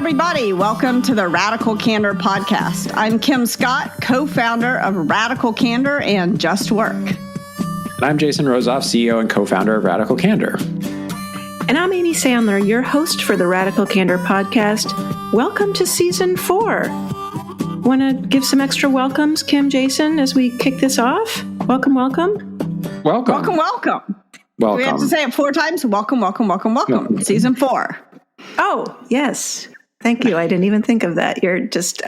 everybody. Welcome to the Radical Candor podcast. I'm Kim Scott, co-founder of Radical Candor and Just Work. And I'm Jason Rosoff, CEO and co-founder of Radical Candor. And I'm Amy Sandler, your host for the Radical Candor podcast. Welcome to season 4. Want to give some extra welcomes, Kim, Jason, as we kick this off? Welcome. Welcome. We have to say it 4 times. Welcome. Season 4. Oh, yes. Thank you. I didn't even think of that. You're just,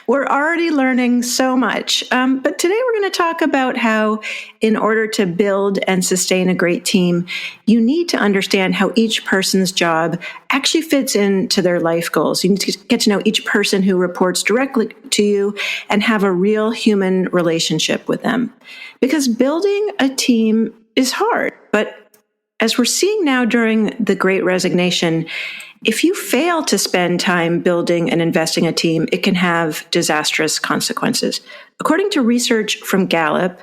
we're already learning so much. But today we're going to talk about how, in order to build and sustain a great team, you need to understand how each person's job actually fits into their life goals. You need to get to know each person who reports directly to you and have a real human relationship with them. Because building a team is hard. But as we're seeing now during the Great Resignation, if you fail to spend time building and investing a team, it can have disastrous consequences. According to research from Gallup,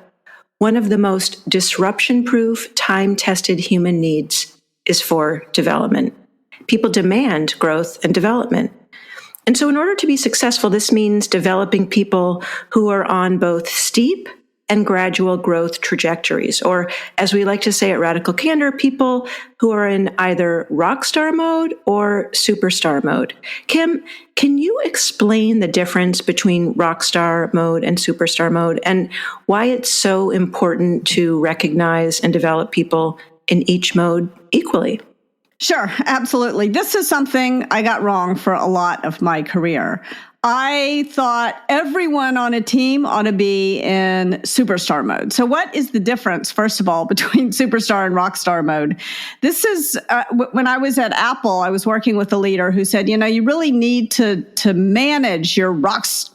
one of the most disruption-proof, time-tested human needs is for development. People demand growth and development. And so in order to be successful, this means developing people who are on both steep and gradual growth trajectories, or as we like to say at Radical Candor, people who are in either rockstar mode or superstar mode. Kim, can you explain the difference between rockstar mode and superstar mode and why it's so important to recognize and develop people in each mode equally? Sure, absolutely. This is something I got wrong for a lot of my career. I thought everyone on a team ought to be in superstar mode. So what is the difference, first of all, between superstar and rockstar mode? This is, when I was at Apple, I was working with a leader who said, you really need to manage your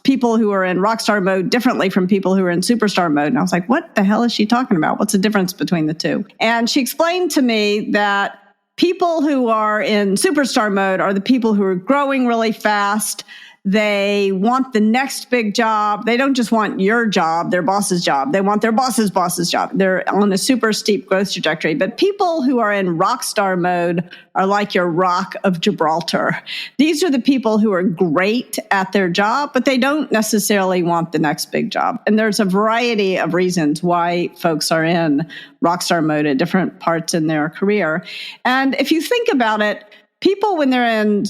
people who are in rockstar mode differently from people who are in superstar mode. And I was like, what the hell is she talking about? What's the difference between the two? And she explained to me that people who are in superstar mode are the people who are growing really fast. They want the next big job. They don't just want your job, their boss's job. They want their boss's job. They're on a super steep growth trajectory. But people who are in rockstar mode are like your Rock of Gibraltar. These are the people who are great at their job, but they don't necessarily want the next big job. And there's a variety of reasons why folks are in rockstar mode at different parts in their career. And if you think about it, people, when they're in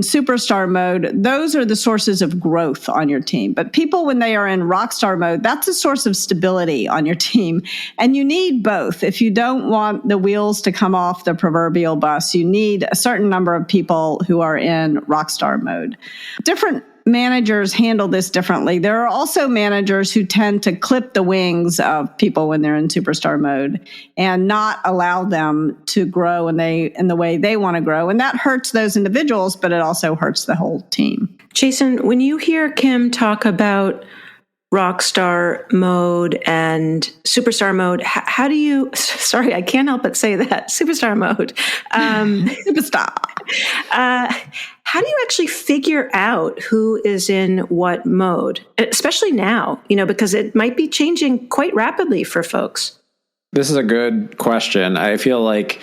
superstar mode, those are the sources of growth on your team. But people, when they are in rockstar mode, that's a source of stability on your team. And you need both. If you don't want the wheels to come off the proverbial bus, you need a certain number of people who are in rockstar mode. Different managers handle this differently. There are also managers who tend to clip the wings of people when they're in superstar mode and not allow them to grow in the way they want to grow. And that hurts those individuals, but it also hurts the whole team. Jason, when you hear Kim talk about rockstar mode and superstar mode, how do you, sorry, I can't help but say that, superstar mode. Superstar. How do you actually figure out who is in what mode, especially now, because it might be changing quite rapidly for folks? This is a good question. I feel like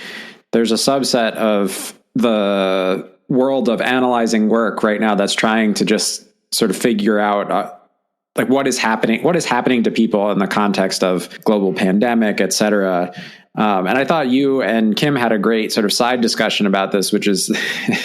there's a subset of the world of analyzing work right now that's trying to just sort of figure out what is happening to people in the context of global pandemic, et cetera. And I thought you and Kim had a great sort of side discussion about this, which is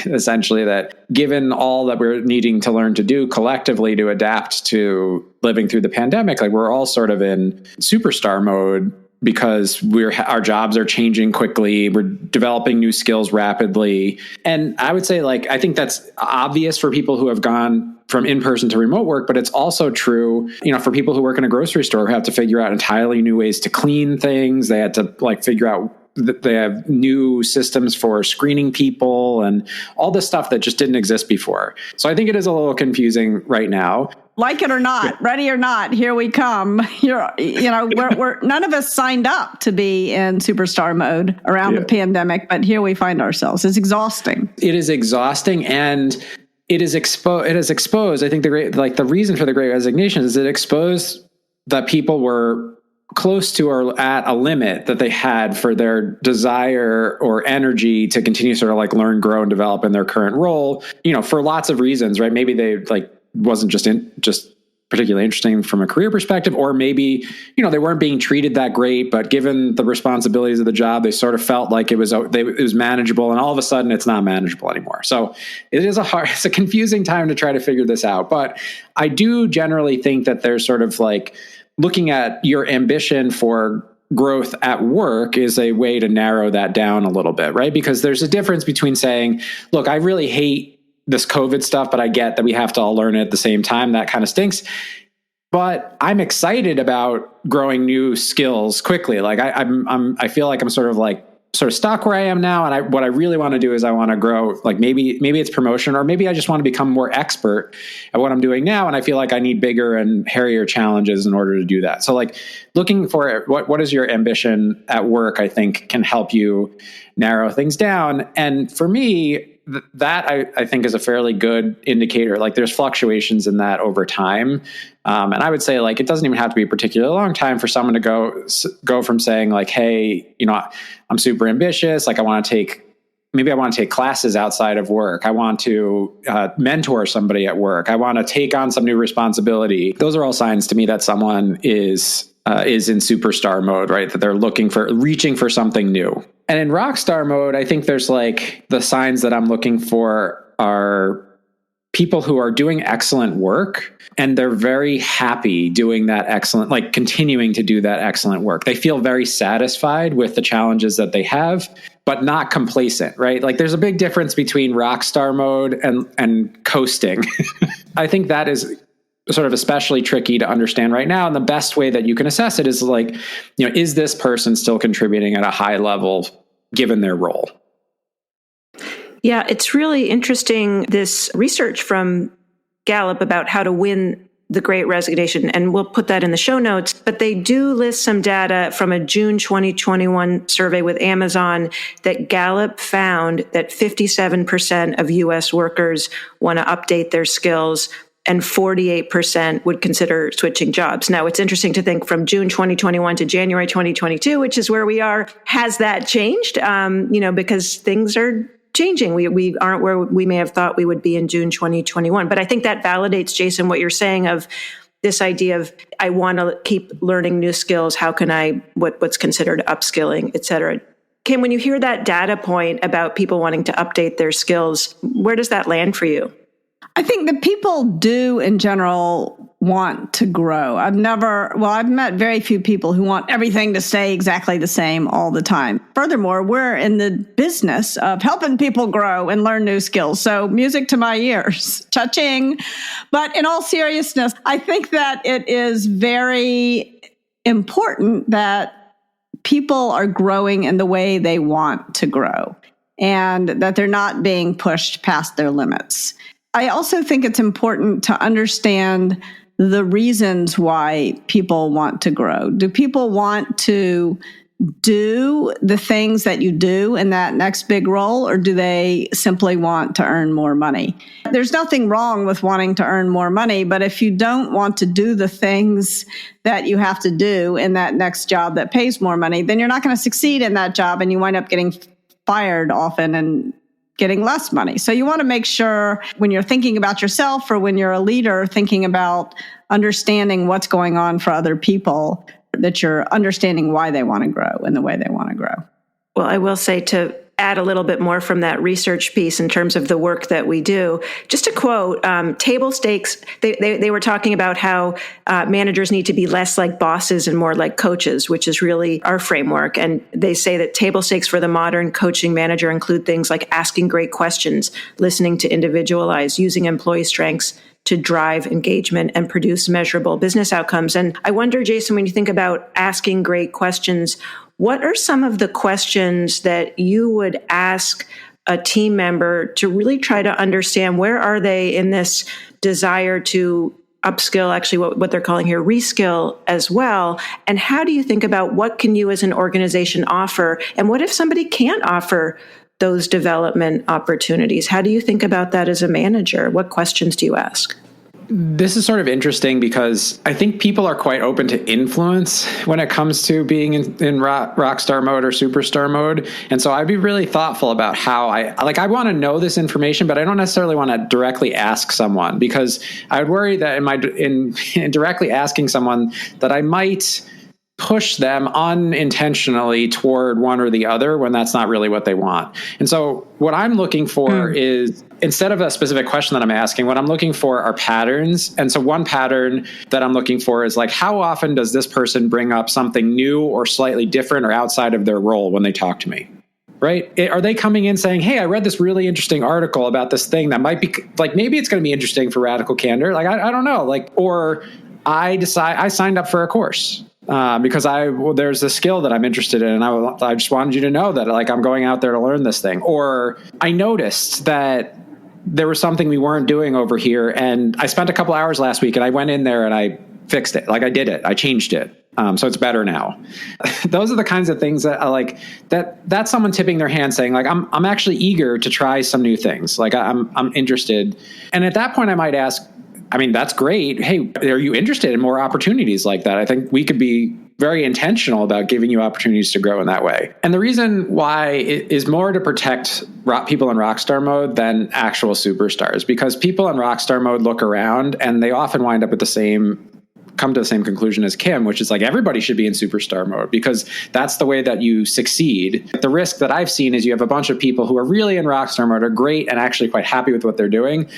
essentially that given all that we're needing to learn to do collectively to adapt to living through the pandemic, we're all sort of in superstar mode because our jobs are changing quickly. We're developing new skills rapidly. And I would say, I think that's obvious for people who have gone from in-person to remote work, but it's also true, for people who work in a grocery store who have to figure out entirely new ways to clean things. They had to figure out that they have new systems for screening people and all this stuff that just didn't exist before. So I think it is a little confusing right now. Like it or not, ready or not, here we come. We're none of us signed up to be in superstar mode around the pandemic, but here we find ourselves. It's exhausting. It is exhausting, and it has exposed. I think the reason for the Great Resignation is it exposed that people were close to or at a limit that they had for their desire or energy to continue sort of like learn, grow, and develop in their current role, for lots of reasons, right? Maybe they wasn't just particularly interesting from a career perspective, or maybe, they weren't being treated that great, but given the responsibilities of the job, they sort of felt like it was manageable, and all of a sudden it's not manageable anymore. So it's a confusing time to try to figure this out. But I do generally think that there's sort of like looking at your ambition for growth at work is a way to narrow that down a little bit, right? Because there's a difference between saying, look, I really hate this COVID stuff, but I get that we have to all learn it at the same time. That kind of stinks. But I'm excited about growing new skills quickly. Like I feel like I'm sort of stuck where I am now. And what I really want to do is I want to grow, like maybe it's promotion, or maybe I just want to become more expert at what I'm doing now. And I feel like I need bigger and hairier challenges in order to do that. So like looking for what is your ambition at work, I think can help you narrow things down. And for me, that I think is a fairly good indicator. Like there's fluctuations in that over time. And I would say like, it doesn't even have to be a particularly long time for someone to go from saying like, hey, I'm super ambitious. Like I want to take classes outside of work. I want to mentor somebody at work. I want to take on some new responsibility. Those are all signs to me that someone is in superstar mode, right? That they're reaching for something new. And in rockstar mode, I think there's like the signs that I'm looking for are people who are doing excellent work and they're very happy doing that excellent, like continuing to do that excellent work. They feel very satisfied with the challenges that they have, but not complacent, right? Like there's a big difference between rockstar mode and coasting. I think that is sort of especially tricky to understand right now. And the best way that you can assess it is like, is this person still contributing at a high level given their role? Yeah, it's really interesting, this research from Gallup about how to win the Great Resignation, and we'll put that in the show notes, but they do list some data from a June 2021 survey with Amazon that Gallup found that 57% of U.S. workers want to update their skills and 48% would consider switching jobs. Now, it's interesting to think from June 2021 to January 2022, which is where we are, has that changed? Because things are changing. We aren't where we may have thought we would be in June 2021. But I think that validates, Jason, what you're saying of this idea of I want to keep learning new skills. How can I, what's considered upskilling, et cetera. Kim, when you hear that data point about people wanting to update their skills, where does that land for you? I think that people do in general want to grow. I've met very few people who want everything to stay exactly the same all the time. Furthermore, we're in the business of helping people grow and learn new skills. So music to my ears, cha-ching. But in all seriousness, I think that it is very important that people are growing in the way they want to grow and that they're not being pushed past their limits. I also think it's important to understand the reasons why people want to grow. Do people want to do the things that you do in that next big role, or do they simply want to earn more money? There's nothing wrong with wanting to earn more money, but if you don't want to do the things that you have to do in that next job that pays more money, then you're not going to succeed in that job and you wind up getting fired often and getting less money. So you want to make sure when you're thinking about yourself or when you're a leader thinking about understanding what's going on for other people, that you're understanding why they want to grow and the way they want to grow. Well, I will say, to add a little bit more from that research piece in terms of the work that we do, just to quote, table stakes, they were talking about how managers need to be less like bosses and more like coaches, which is really our framework. And they say that table stakes for the modern coaching manager include things like asking great questions, listening to individualize, using employee strengths to drive engagement and produce measurable business outcomes. And I wonder, Jason, when you think about asking great questions, what are some of the questions that you would ask a team member to really try to understand where are they in this desire to upskill, actually what they're calling here reskill as well? And how do you think about what can you as an organization offer? And what if somebody can't offer those development opportunities? How do you think about that as a manager? What questions do you ask? this is sort of interesting because I think people are quite open to influence when it comes to being in rockstar mode or superstar mode. And so I'd be really thoughtful about how I want to know this information, but I don't necessarily want to directly ask someone, because I would worry that in directly asking someone that I might push them unintentionally toward one or the other when that's not really what they want. And so what I'm looking for is, instead of a specific question that I'm asking, what I'm looking for are patterns. And so one pattern that I'm looking for is like, how often does this person bring up something new or slightly different or outside of their role when they talk to me? Right? Are they coming in saying, hey, I read this really interesting article about this thing that might be like, maybe it's going to be interesting for Radical Candor. Like, I don't know. Like, or I signed up for a course. Because there's a skill that I'm interested in, and I just wanted you to know that, like, I'm going out there to learn this thing. Or I noticed that there was something we weren't doing over here, and I spent a couple hours last week, and I went in there and I fixed it. Like, I did it. I changed it. So it's better now. Those are the kinds of things that I like. That's someone tipping their hand saying, like, I'm actually eager to try some new things. Like, I'm interested. And at that point, I might ask, I mean, that's great. Hey, are you interested in more opportunities like that? I think we could be very intentional about giving you opportunities to grow in that way. And the reason why is more to protect people in rockstar mode than actual superstars, because people in rockstar mode look around and they often wind up at come to the same conclusion as Kim, which is like, everybody should be in superstar mode because that's the way that you succeed. The risk that I've seen is you have a bunch of people who are really in rockstar mode, are great and actually quite happy with what they're doing,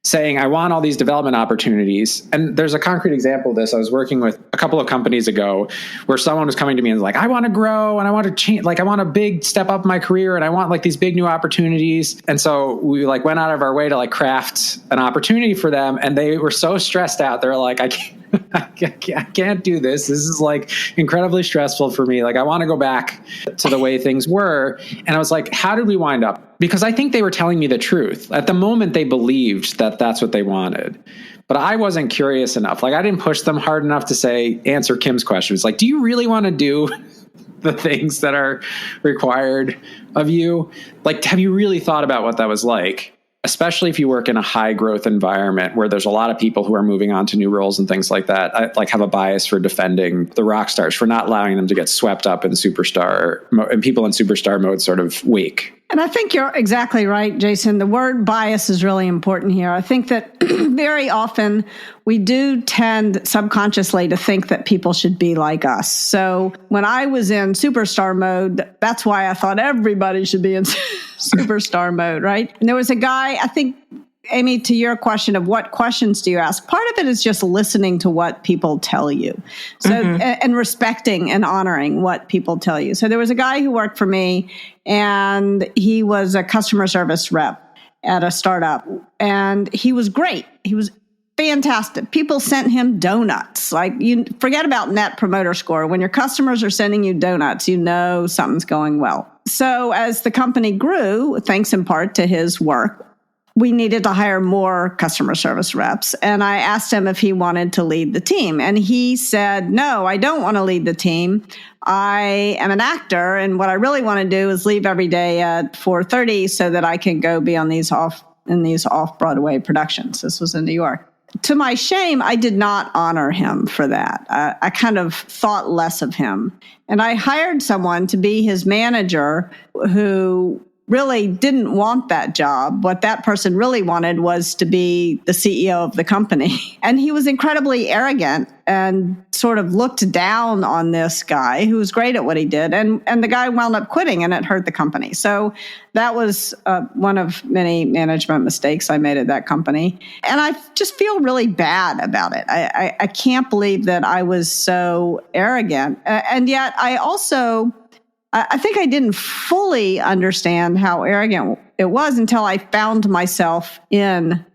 saying, I want all these development opportunities. And there's a concrete example of this. I was working with a couple of companies ago where someone was coming to me and was like, I want to grow and I want to change, like, I want a big step up in my career and I want like these big new opportunities. And so we like went out of our way to like craft an opportunity for them. And they were so stressed out. They're like, I can't do this. This is like incredibly stressful for me. Like, I want to go back to the way things were. And I was like, how did we wind up? Because I think they were telling me the truth. At the moment, they believed that that's what they wanted. But I wasn't curious enough. Like, I didn't push them hard enough to say, answer Kim's question. It's like, do you really want to do the things that are required of you? Like, have you really thought about what that was like? Especially if you work in a high growth environment where there's a lot of people who are moving on to new roles and things like that. I like have a bias for defending the rock stars, for not allowing them to get swept up in superstar and people in superstar mode sort of wake. And I think you're exactly right, Jason. The word bias is really important here. I think that very often we do tend subconsciously to think that people should be like us. So when I was in superstar mode, that's why I thought everybody should be in superstar mode, right? And there was a guy, I think, Amy, to your question of what questions do you ask, part of it is just listening to what people tell you. So, and respecting and honoring what people tell you. So there was a guy who worked for me and he was a customer service rep at a startup and he was great. He was fantastic. People sent him donuts. Like, you forget about net promoter score. When your customers are sending you donuts, you know something's going well. So as the company grew, thanks in part to his work, we needed to hire more customer service reps. And I asked him if he wanted to lead the team. And he said, no, I don't want to lead the team. I am an actor. And what I really want to do is leave every day at 4:30 so that I can go be on these off-Broadway productions. This was in New York. To my shame, I did not honor him for that. I kind of thought less of him. And I hired someone to be his manager who really didn't want that job. What that person really wanted was to be the CEO of the company. And he was incredibly arrogant and sort of looked down on this guy who was great at what he did. And the guy wound up quitting and it hurt the company. So that was one of many management mistakes I made at that company. And I just feel really bad about it. I can't believe that I was so arrogant. And yet I think I didn't fully understand how arrogant it was until I found myself in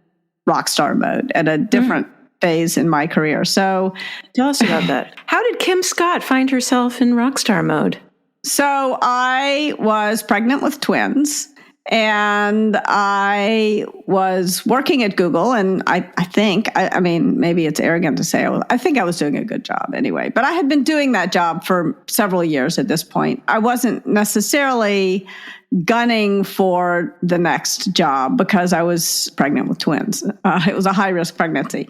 rockstar mode at a different phase in my career. So tell us about that. How did Kim Scott find herself in rockstar mode? So I was pregnant with twins and I was working at Google, and I think, maybe it's arrogant to say, I think I was doing a good job anyway, but I had been doing that job for several years at this point. I wasn't necessarily gunning for the next job because I was pregnant with twins. It was a high-risk pregnancy.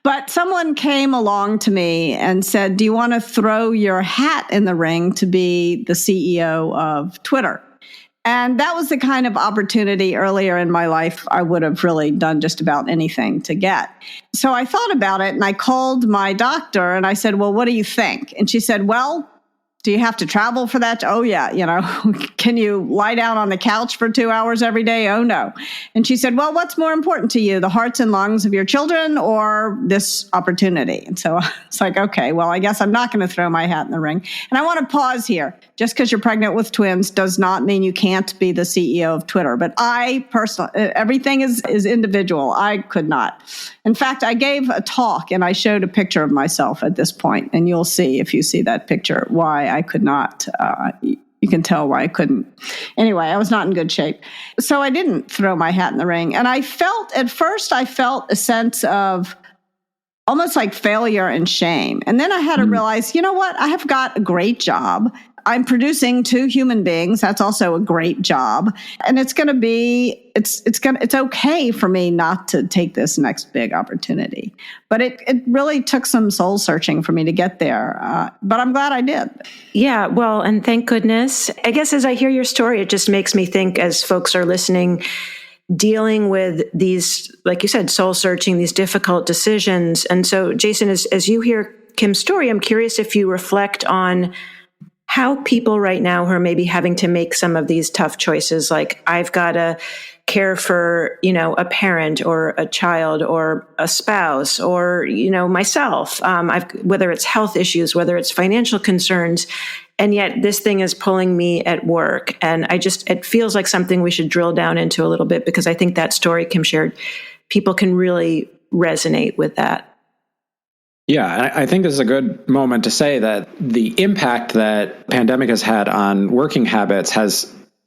But someone came along to me and said, do you want to throw your hat in the ring to be the CEO of Twitter? And that was the kind of opportunity earlier in my life I would have really done just about anything to get. So I thought about it and I called my doctor and I said, well, what do you think? And she said, well, do you have to travel for that? Oh, yeah. Can you lie down on the couch for 2 hours every day? Oh, no. And she said, well, what's more important to you, the hearts and lungs of your children or this opportunity? And so it's like, okay, well, I guess I'm not going to throw my hat in the ring. And I want to pause here. Just because you're pregnant with twins does not mean you can't be the CEO of Twitter. But I personally, everything is individual. I could not. In fact, I gave a talk and I showed a picture of myself at this point, and you'll see if you see that picture why I could not. You can tell why I couldn't. Anyway, I was not in good shape. So I didn't throw my hat in the ring. And at first I felt a sense of almost like failure and shame. And then I had to realize, you know what? I have got a great job. I'm producing 2 human beings. That's also a great job. And it's okay for me not to take this next big opportunity. But it really took some soul searching for me to get there. But I'm glad I did. Yeah, well, and thank goodness. I guess as I hear your story, it just makes me think, as folks are listening, dealing with these, like you said, soul searching, these difficult decisions. And so, Jason, as you hear Kim's story, I'm curious if you reflect on how people right now who are maybe having to make some of these tough choices, like I've got to care for, a parent or a child or a spouse or, myself, whether it's health issues, whether it's financial concerns, and yet this thing is pulling me at work. And it feels like something we should drill down into a little bit, because I think that story Kim shared, people can really resonate with that. Yeah, I think this is a good moment to say that the impact that pandemic has had on working habits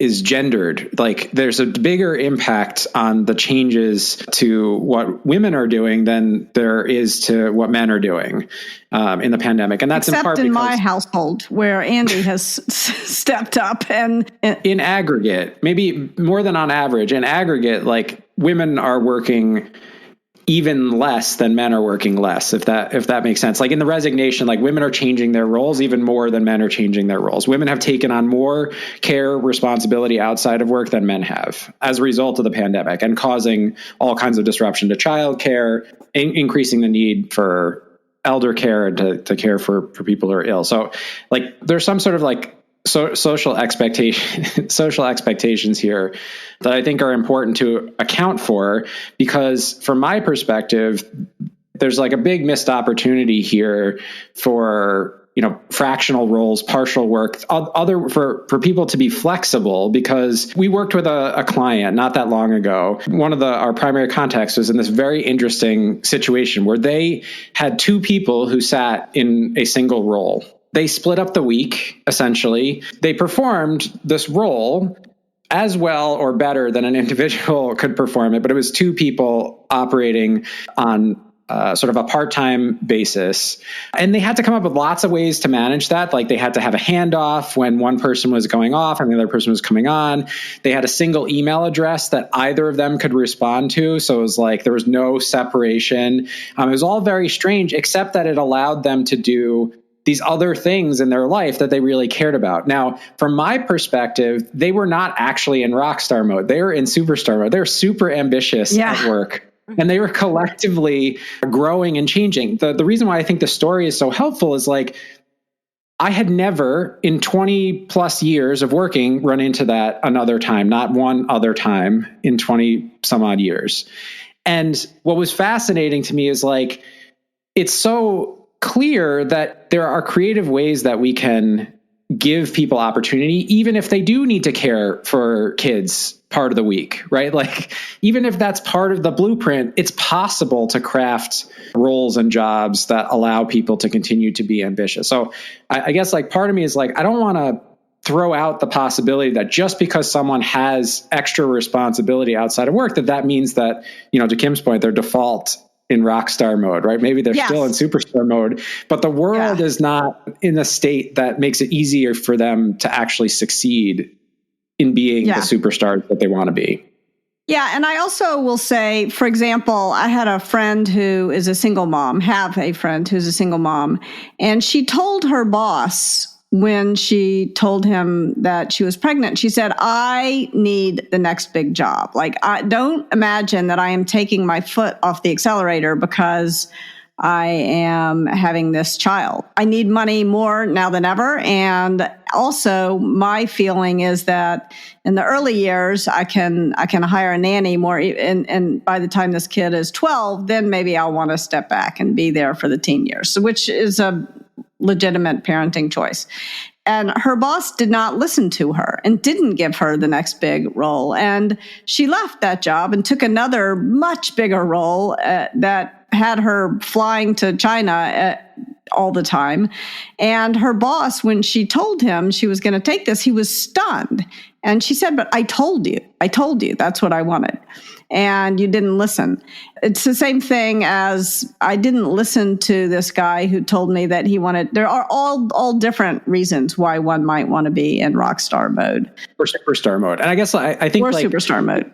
is gendered. Like there's a bigger impact on the changes to what women are doing than there is to what men are doing in the pandemic. And that's except in part in because my household where Andy has stepped up and in aggregate, maybe more than on average, in aggregate, like women are working even less than men are working less, if that makes sense. Like in the resignation, like women are changing their roles even more than men are changing their roles. Women have taken on more care, responsibility outside of work than men have as a result of the pandemic, and causing all kinds of disruption to childcare, increasing the need for elder care and to care for people who are ill. So like there's some sort of like social expectations here that I think are important to account for, because from my perspective, there's like a big missed opportunity here for, fractional roles, partial work, for people to be flexible, because we worked with a client not that long ago. One of our primary contacts was in this very interesting situation where they had 2 people who sat in a single role. They split up the week, essentially. They performed this role as well or better than an individual could perform it, but it was 2 people operating on sort of a part-time basis. And they had to come up with lots of ways to manage that. Like they had to have a handoff when one person was going off and the other person was coming on. They had a single email address that either of them could respond to. So it was like there was no separation. It was all very strange, except that it allowed them to do these other things in their life that they really cared about. Now, from my perspective, they were not actually in rockstar mode. They were in superstar mode. They're super ambitious at work. And they were collectively growing and changing. The reason why I think the story is so helpful is like, I had never in 20 plus years of working run into that another time, not one other time in 20 some odd years. And what was fascinating to me is like, it's so clear that there are creative ways that we can give people opportunity, even if they do need to care for kids part of the week, right? Like, even if that's part of the blueprint, it's possible to craft roles and jobs that allow people to continue to be ambitious. So I guess like part of me is like, I don't want to throw out the possibility that just because someone has extra responsibility outside of work, that means that, to Kim's point, their default in rockstar mode, right? Maybe they're still in superstar mode, but the world is not in a state that makes it easier for them to actually succeed in being the superstars that they want to be. Yeah. And I also will say, for example, I had a friend who is a single mom, have a friend who's a single mom, and she told her boss when she told him that she was pregnant, she said, I need the next big job. Like, I don't imagine that I am taking my foot off the accelerator because I am having this child. I need money more now than ever. And also my feeling is that in the early years, I can hire a nanny more. And by the time this kid is 12, then maybe I'll want to step back and be there for the teen years, which is a legitimate parenting choice. And her boss did not listen to her and didn't give her the next big role. And she left that job and took another much bigger role that had her flying to China all the time. And her boss, when she told him she was going to take this, he was stunned. And she said, but I told you, that's what I wanted. And you didn't listen. It's the same thing as I didn't listen to this guy who told me that he wanted, there are all different reasons why one might want to be in rockstar mode. Or superstar mode. And I guess I think or superstar mode.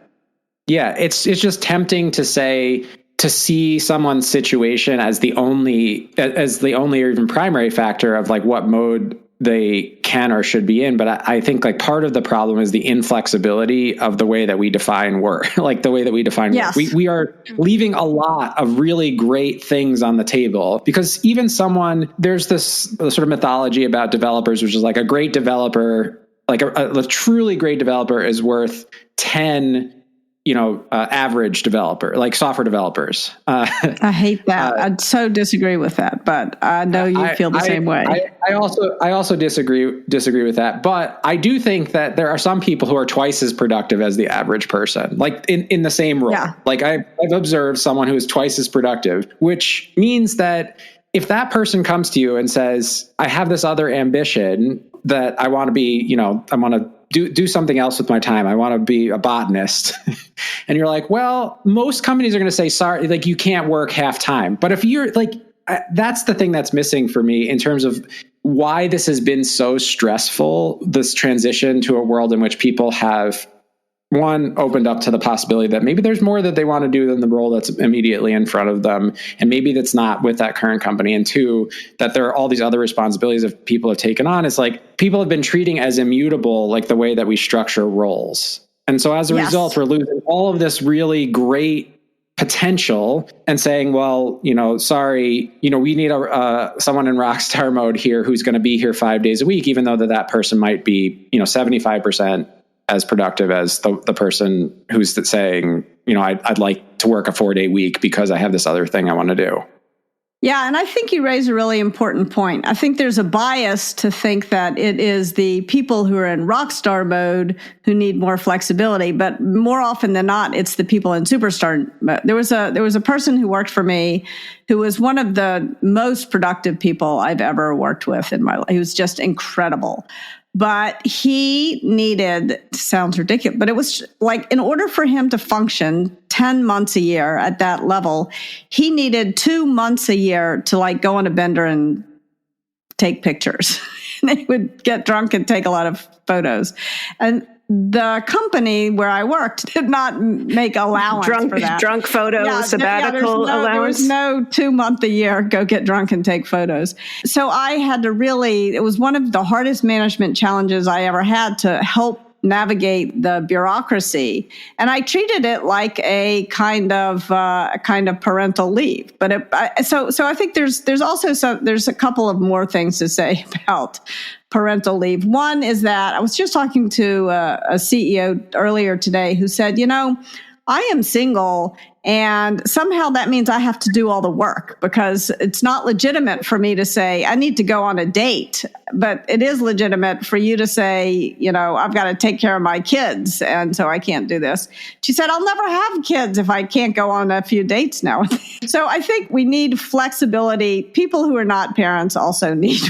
Yeah, it's just tempting to say, to see someone's situation as the only or even primary factor of like what mode they can or should be in. But I think like part of the problem is the inflexibility of the way that we define work, like the way that we define work. We are leaving a lot of really great things on the table because even there's this sort of mythology about developers, which is like a great developer, like a truly great developer is worth 10 average developer, like software developers. I hate that. I'd so disagree with that, but I know you feel the same way. I also disagree with that, but I do think that there are some people who are twice as productive as the average person, like in the same role. Yeah. Like I've observed someone who is twice as productive, which means that if that person comes to you and says, I have this other ambition that I want to be, I want to do something else with my time. I want to be a botanist. And you're like, well, most companies are going to say, sorry, like you can't work half time. But if you're like, that's the thing that's missing for me in terms of why this has been so stressful, this transition to a world in which people have opened up to the possibility that maybe there's more that they want to do than the role that's immediately in front of them. And maybe that's not with that current company. And two, that there are all these other responsibilities that people have taken on. It's like people have been treating as immutable, like the way that we structure roles. And so as a result, we're losing all of this really great potential and saying, well, sorry, we need someone in rockstar mode here who's going to be here 5 days a week, even though that person might be, 75% as productive as the person who's saying, I'd like to work a 4-day week because I have this other thing I want to do. Yeah. And I think you raise a really important point. I think there's a bias to think that it is the people who are in rockstar mode who need more flexibility, but more often than not, it's the people in superstar mode. There was a person who worked for me who was one of the most productive people I've ever worked with in my life. He was just incredible. But he needed, sounds ridiculous, but it was like in order for him to function 10 months a year at that level, he needed 2 months a year to like go on a bender and take pictures. And they would get drunk and take a lot of photos. And the company where I worked did not make allowance for that. Drunk photo, sabbatical allowance. There was no 2 month a year, go get drunk and take photos. So I had to it was one of the hardest management challenges I ever had to help navigate the bureaucracy. And I treated it like a kind of parental leave. But so I think there's also there's a couple of more things to say about parental leave. One is that I was just talking to a CEO earlier today who said, I am single and somehow that means I have to do all the work because it's not legitimate for me to say I need to go on a date, but it is legitimate for you to say, I've got to take care of my kids and so I can't do this. She said, I'll never have kids if I can't go on a few dates now. So I think we need flexibility. People who are not parents also need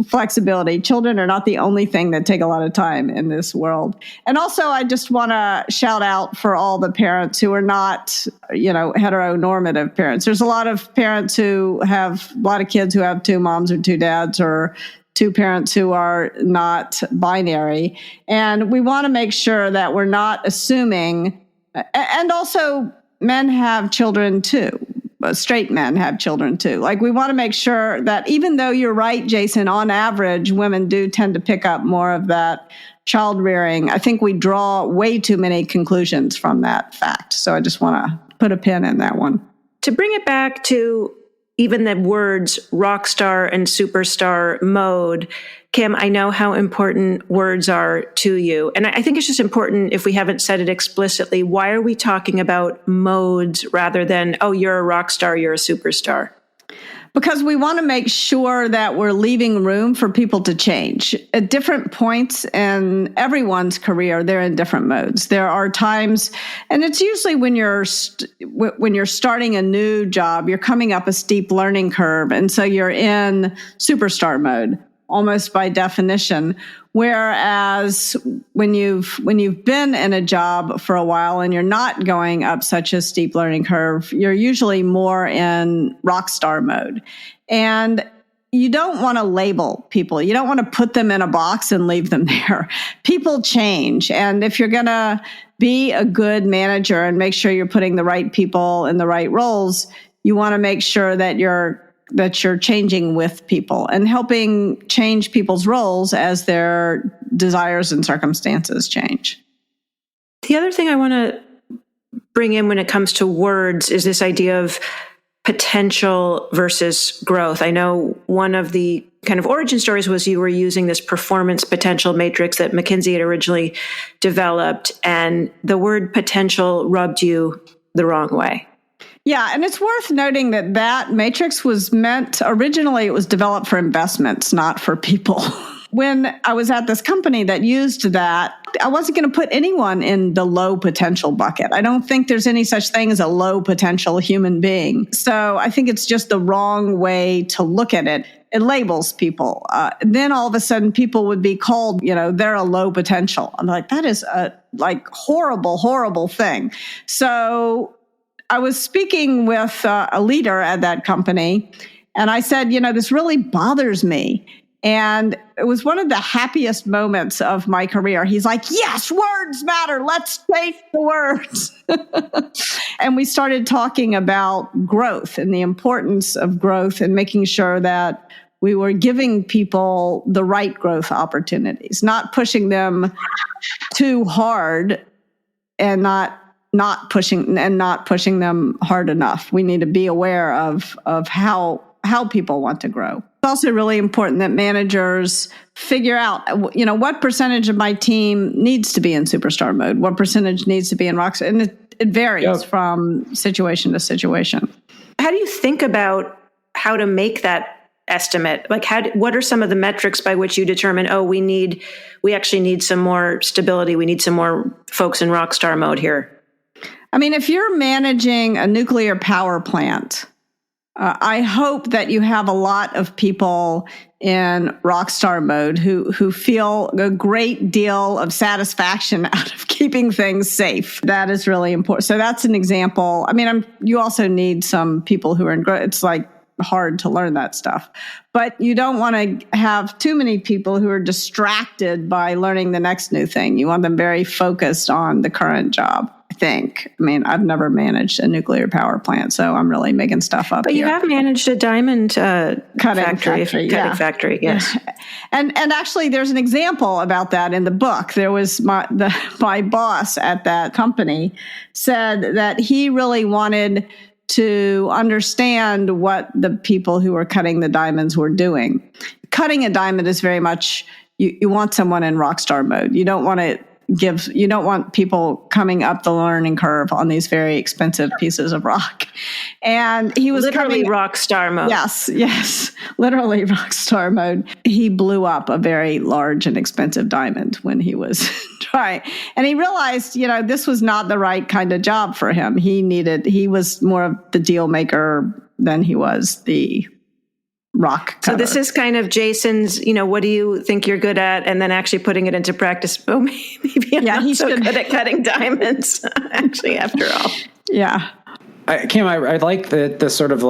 flexibility. Children are not the only thing that take a lot of time in this world. And also I just want to shout out for all the parents who are not, heteronormative parents. There's a lot of parents who have a lot of kids who have 2 moms or 2 dads or two parents who are not binary. And we want to make sure that we're not assuming, and also men have children too. Straight men have children too. Like, we want to make sure that even though you're right, Jason, on average, women do tend to pick up more of that child rearing. I think we draw way too many conclusions from that fact. So I just want to put a pin in that one. To bring it back to even the words rockstar and superstar mode, Kim, I know how important words are to you. And I think it's just important, if we haven't said it explicitly, why are we talking about modes rather than, oh, you're a rock star, you're a superstar? Because we want to make sure that we're leaving room for people to change. At different points in everyone's career, they're in different modes. There are times, and it's usually when you're starting a new job, you're coming up a steep learning curve, and so you're in superstar mode, almost by definition. Whereas when you've been in a job for a while and you're not going up such a steep learning curve, you're usually more in rock star mode. And you don't want to label people. You don't want to put them in a box and leave them there. People change. And if you're going to be a good manager and make sure you're putting the right people in the right roles, you want to make sure that you're changing with people and helping change people's roles as their desires and circumstances change. The other thing I want to bring in when it comes to words is this idea of potential versus growth. I know one of the kind of origin stories was you were using this performance potential matrix that McKinsey had originally developed, and the word potential rubbed you the wrong way. Yeah, and it's worth noting that matrix was originally it was developed for investments, not for people. When I was at this company that used that, I wasn't going to put anyone in the low potential bucket. I don't think there's any such thing as a low potential human being. So I think it's just the wrong way to look at it. It labels people. Then all of a sudden people would be called, they're a low potential. I'm like, that is a horrible, horrible thing. So I was speaking with a leader at that company, and I said, this really bothers me. And it was one of the happiest moments of my career. He's like, yes, words matter. Let's change the words. And we started talking about growth and the importance of growth and making sure that we were giving people the right growth opportunities, not pushing them too hard and not pushing them hard enough. We need to be aware of how people want to grow. It's also really important that managers figure out, what percentage of my team needs to be in superstar mode, what percentage needs to be in rockstar, and it varies from situation to situation. How do you think about how to make that estimate? What are some of the metrics by which you determine, we actually need some more stability, we need some more folks in rockstar mode here? I mean, if you're managing a nuclear power plant, I hope that you have a lot of people in rockstar mode who feel a great deal of satisfaction out of keeping things safe. That is really important. So that's an example. I mean, you also need some people who are in growth. It's hard to learn that stuff. But you don't want to have too many people who are distracted by learning the next new thing. You want them very focused on the current job. I mean, I've never managed a nuclear power plant, so I'm really making stuff up. But you have managed a diamond cutting factory, yes. And actually, there's an example about that in the book. There was my boss at that company said that he really wanted to understand what the people who were cutting the diamonds were doing. Cutting a diamond is very much you want someone in rockstar mode. You don't want people coming up the learning curve on these very expensive pieces of rock. And he was literally rock star mode. Yes, literally rock star mode. He blew up a very large and expensive diamond when he was trying. And he realized, this was not the right kind of job for him. He was more of the deal maker than he was the rock cutter. So this is kind of Jason's, what do you think you're good at? And then actually putting it into practice. Oh, maybe I'm not so good at cutting diamonds, actually, after all. Yeah. Kim, I like the sort of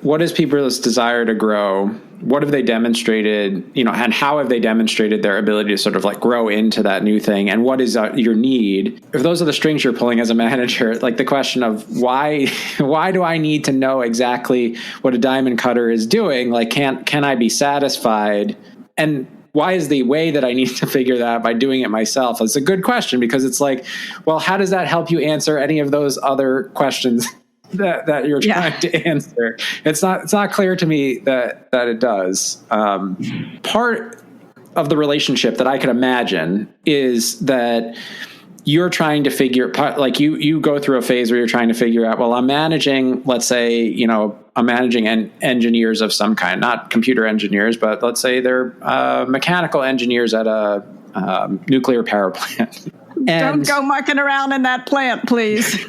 what is people's desire to grow what have they demonstrated, and how have they demonstrated their ability to sort of like grow into that new thing? And what is your need? If those are the strings you're pulling as a manager, like the question of why do I need to know exactly what a diamond cutter is doing? Like, can I be satisfied? And why is the way that I need to figure that out by doing it myself? It's a good question, because it's like, well, how does that help you answer any of those other questions that you're trying to answer? It's not clear to me that it does. Part of the relationship that I could imagine is that you're trying to figure, like you go through a phase where you're trying to figure out, well, I'm managing, let's say, I'm managing engineers of some kind, not computer engineers, but let's say they're mechanical engineers at a nuclear power plant. Don't go mucking around in that plant, please.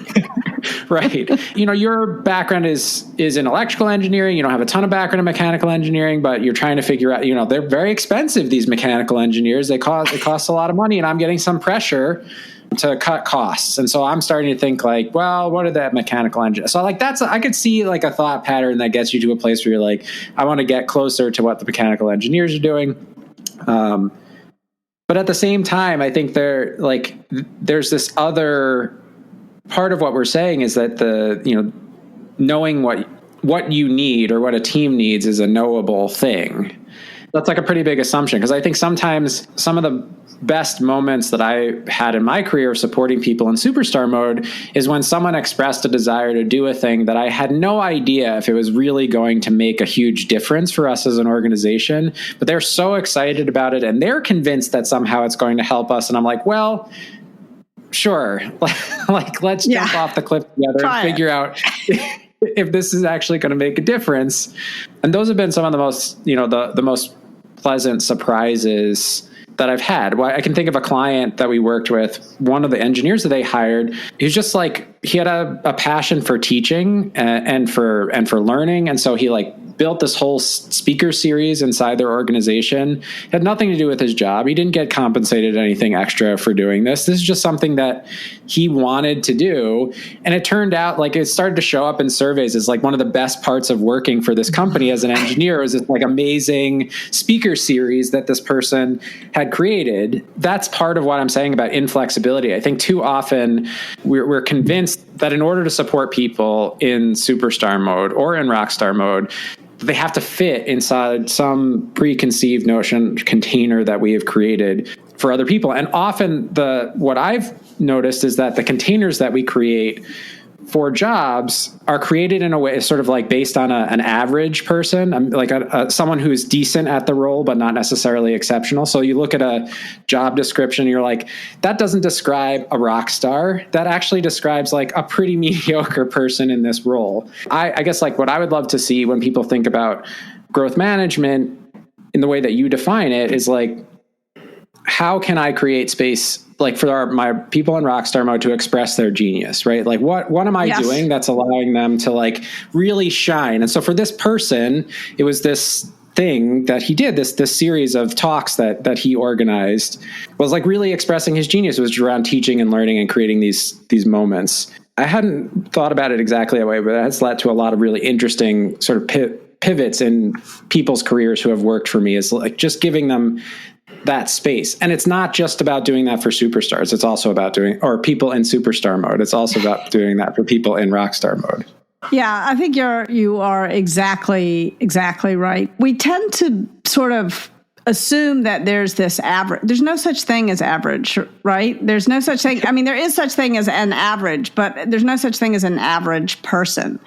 Right. Your background is in electrical engineering. You don't have a ton of background in mechanical engineering, but you're trying to figure out, they're very expensive, these mechanical engineers. It costs a lot of money, and I'm getting some pressure to cut costs. And so I'm starting to think like, well, what are that mechanical engineer? So like I could see like a thought pattern that gets you to a place where you're like, I want to get closer to what the mechanical engineers are doing. But at the same time, I think there's this other part of what we're saying is that knowing what you need or what a team needs is a knowable thing. That's like a pretty big assumption, because I think sometimes some of the best moments that I had in my career supporting people in superstar mode is when someone expressed a desire to do a thing that I had no idea if it was really going to make a huge difference for us as an organization, but they're so excited about it and they're convinced that somehow it's going to help us. And I'm like, well, sure. Like, let's jump off the cliff together and figure out if this is actually going to make a difference. And those have been some of the most, the most pleasant surprises that I've had. Well, I can think of a client that we worked with, one of the engineers that they hired, he was just like, he had a passion for teaching and for learning. And so he like built this whole speaker series inside their organization. It had nothing to do with his job. He didn't get compensated anything extra for doing this. This is just something that he wanted to do. And it turned out like it started to show up in surveys as like one of the best parts of working for this company as an engineer was this like amazing speaker series that this person had created. That's part of what I'm saying about inflexibility. I think too often we're convinced that in order to support people in superstar mode or in rockstar mode, they have to fit inside some preconceived notion container that we have created for other people. And often what I've noticed is that the containers that we create for jobs are created in a way sort of like based on an average person, like someone who's decent at the role, but not necessarily exceptional. So you look at a job description, you're like, that doesn't describe a rock star. That actually describes like a pretty mediocre person in this role. I guess like what I would love to see when people think about growth management in the way that you define it is like, how can I create space like for my people in rockstar mode to express their genius, right? Like what am I doing that's allowing them to like really shine? And so for this person, it was this thing that he did, this series of talks that he organized was like really expressing his genius. It was around teaching and learning and creating these moments. I hadn't thought about it exactly that way, but that's led to a lot of really interesting sort of pivots in people's careers who have worked for me, is like just giving them that space. And it's not just about doing that for superstars. It's also about or people in superstar mode. It's also about doing that for people in rockstar mode. Yeah, I think you are exactly right. We tend to sort of assume that there's this average. There's no such thing as average, right? There's no such thing. I mean, there is such thing as an average, but there's no such thing as an average person.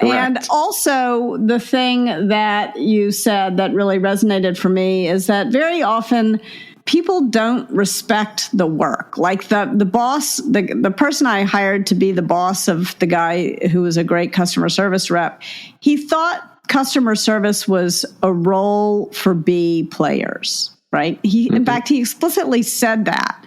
Correct. And also the thing that you said that really resonated for me is that very often people don't respect the work. Like the boss, the person I hired to be the boss of the guy who was a great customer service rep, he thought customer service was a role for B players, right? In fact, he explicitly said that.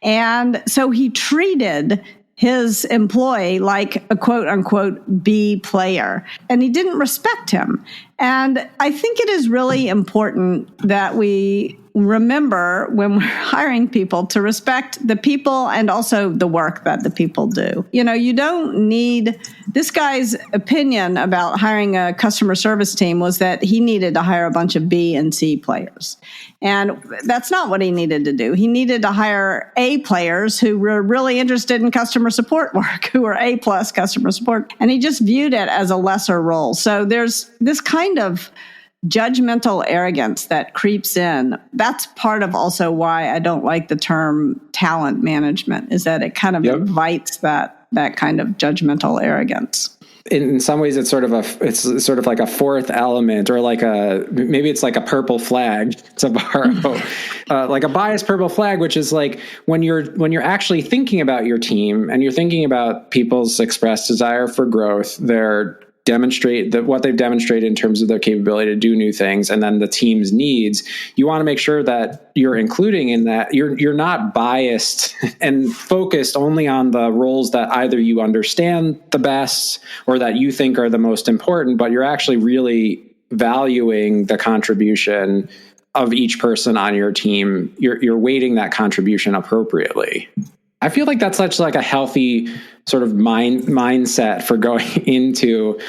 And so he treated his employee like a quote unquote B player, and he didn't respect him. And I think it is really important that we remember when we're hiring people to respect the people and also the work that the people do. You don't need this guy's opinion about hiring a customer service team was that he needed to hire a bunch of B and C players. And that's not what he needed to do. He needed to hire A players who were really interested in customer support work, who were A plus customer support. And he just viewed it as a lesser role. So there's this kind of judgmental arrogance that creeps in. That's part of also why I don't like the term talent management, is that it kind of invites that kind of judgmental arrogance. In some ways, it's sort of like a fourth element, or maybe it's like a purple flag to borrow, like a biased purple flag, which is like when you're actually thinking about your team and you're thinking about people's expressed desire for growth, what they've demonstrated in terms of their capability to do new things, and then the team's needs. You want to make sure that you're including in that you're not biased and focused only on the roles that either you understand the best or that you think are the most important, but you're actually really valuing the contribution of each person on your team. You're weighting that contribution appropriately. I feel like that's such like a healthy sort of mindset for going into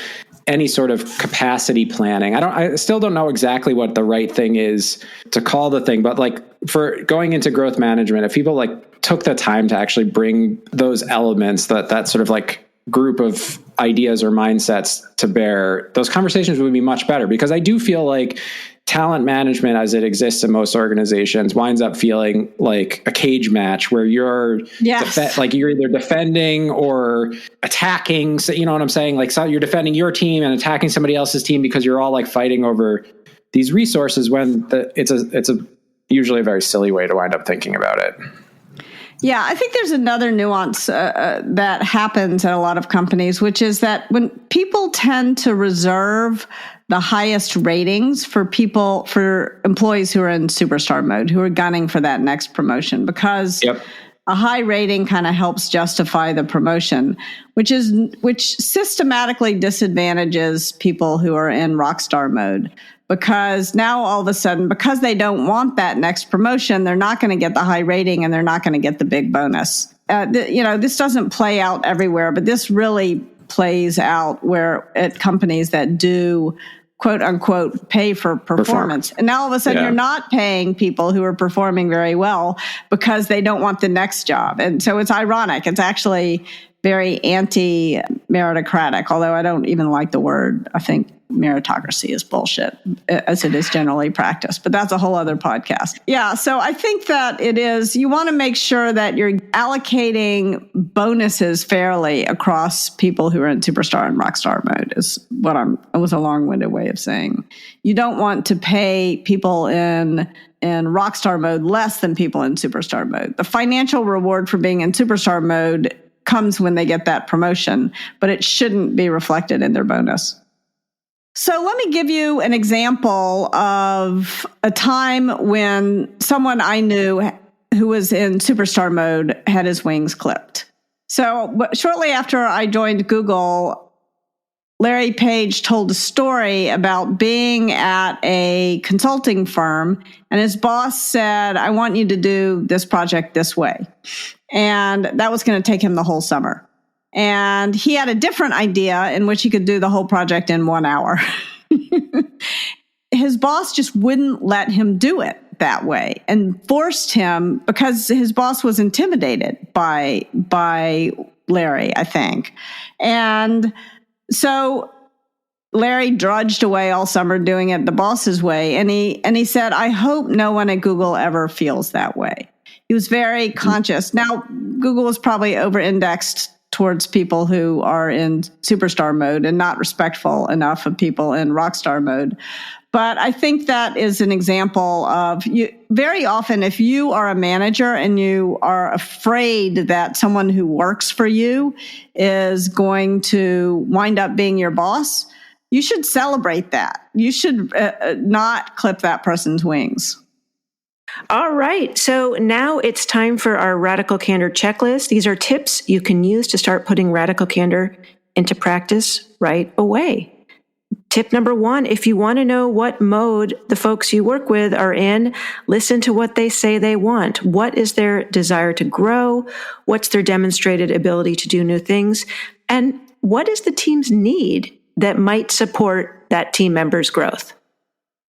any sort of capacity planning. I still don't know exactly what the right thing is to call the thing, but like for going into growth management, if people like took the time to actually bring those elements, that sort of like group of ideas or mindsets to bear, those conversations would be much better, because I do feel like talent management as it exists in most organizations winds up feeling like a cage match where you're you're either defending or attacking. So, you know what I'm saying? Like, so you're defending your team and attacking somebody else's team because you're all like fighting over these resources, when it's usually a very silly way to wind up thinking about it. Yeah, I think there's another nuance that happens at a lot of companies, which is that when people tend to reserve the highest ratings for employees who are in superstar mode, who are gunning for that next promotion, because a high rating kind of helps justify the promotion, which systematically disadvantages people who are in rockstar mode. Because now all of a sudden, because they don't want that next promotion, they're not going to get the high rating and they're not going to get the big bonus. This doesn't play out everywhere, but this really plays out at companies that do, quote unquote, pay for performance. And now all of a sudden you're not paying people who are performing very well because they don't want the next job. And so it's ironic. It's actually very anti-meritocratic, although I don't even like the word. I think meritocracy is bullshit, as it is generally practiced, but that's a whole other podcast. Yeah, so I think that you want to make sure that you're allocating bonuses fairly across people who are in superstar and rockstar mode, it was a long-winded way of saying. You don't want to pay people in rockstar mode less than people in superstar mode. The financial reward for being in superstar mode comes when they get that promotion, but it shouldn't be reflected in their bonus. So let me give you an example of a time when someone I knew who was in superstar mode had his wings clipped. So shortly after I joined Google, Larry Page told a story about being at a consulting firm, and his boss said, "I want you to do this project this way." And that was going to take him the whole summer. And he had a different idea in which he could do the whole project in 1 hour. His boss just wouldn't let him do it that way and forced him, because his boss was intimidated by Larry, I think. And so Larry drudged away all summer doing it the boss's way. And he said, "I hope no one at Google ever feels that way." He was very conscious. Now, Google was probably over-indexed towards people who are in superstar mode and not respectful enough of people in rockstar mode. But I think that is an example of very often, if you are a manager and you are afraid that someone who works for you is going to wind up being your boss, you should celebrate that. You should not clip that person's wings. All right. So now it's time for our Radical Candor checklist. These are tips you can use to start putting Radical Candor into practice right away. Tip number 1, if you want to know what mode the folks you work with are in, listen to what they say they want. What is their desire to grow? What's their demonstrated ability to do new things? And what is the team's need that might support that team member's growth?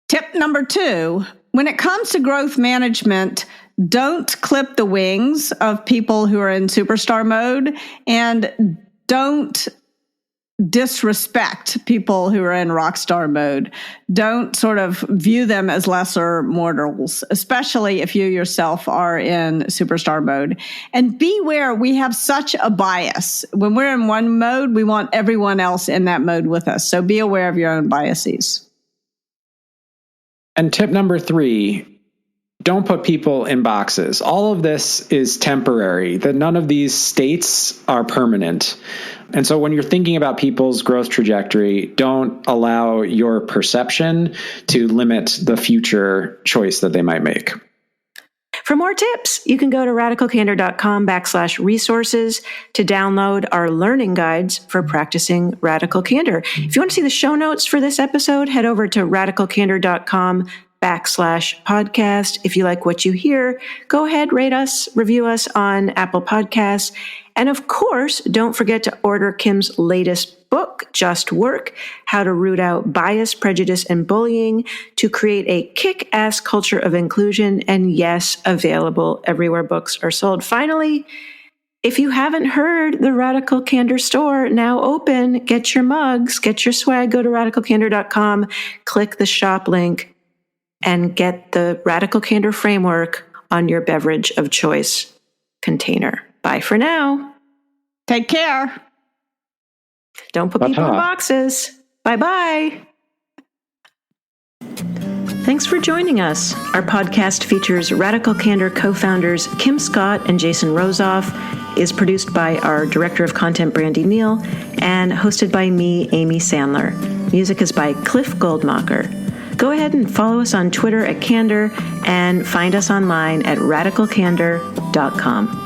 Tip number 2, when it comes to growth management, don't clip the wings of people who are in superstar mode, and don't disrespect people who are in rockstar mode. Don't sort of view them as lesser mortals, especially if you yourself are in superstar mode. And beware, we have such a bias. When we're in one mode, we want everyone else in that mode with us. So be aware of your own biases. And tip number 3, don't put people in boxes. All of this is temporary. That none of these states are permanent. And so when you're thinking about people's growth trajectory, don't allow your perception to limit the future choice that they might make. For more tips, you can go to radicalcandor.com/resources to download our learning guides for practicing radical candor. If you want to see the show notes for this episode, head over to radicalcandor.com/podcast. If you like what you hear, go ahead, rate us, review us on Apple Podcasts. And of course, don't forget to order Kim's latest book, Just Work: How to Root Out Bias, Prejudice, and Bullying to Create a Kick-Ass Culture of Inclusion. And yes, available everywhere books are sold. Finally, if you haven't heard, the Radical Candor store now open. Get your mugs, get your swag, go to radicalcandor.com, click the shop link, and get the Radical Candor framework on your beverage of choice container. Bye for now. Take care. Don't put people in boxes. Bye-bye. Thanks for joining us. Our podcast features Radical Candor co-founders Kim Scott and Jason Rosoff, is produced by our Director of Content, Brandy Neal, and hosted by me, Amy Sandler. Music is by Cliff Goldmacher. Go ahead and follow us on Twitter at Candor and find us online at radicalcandor.com.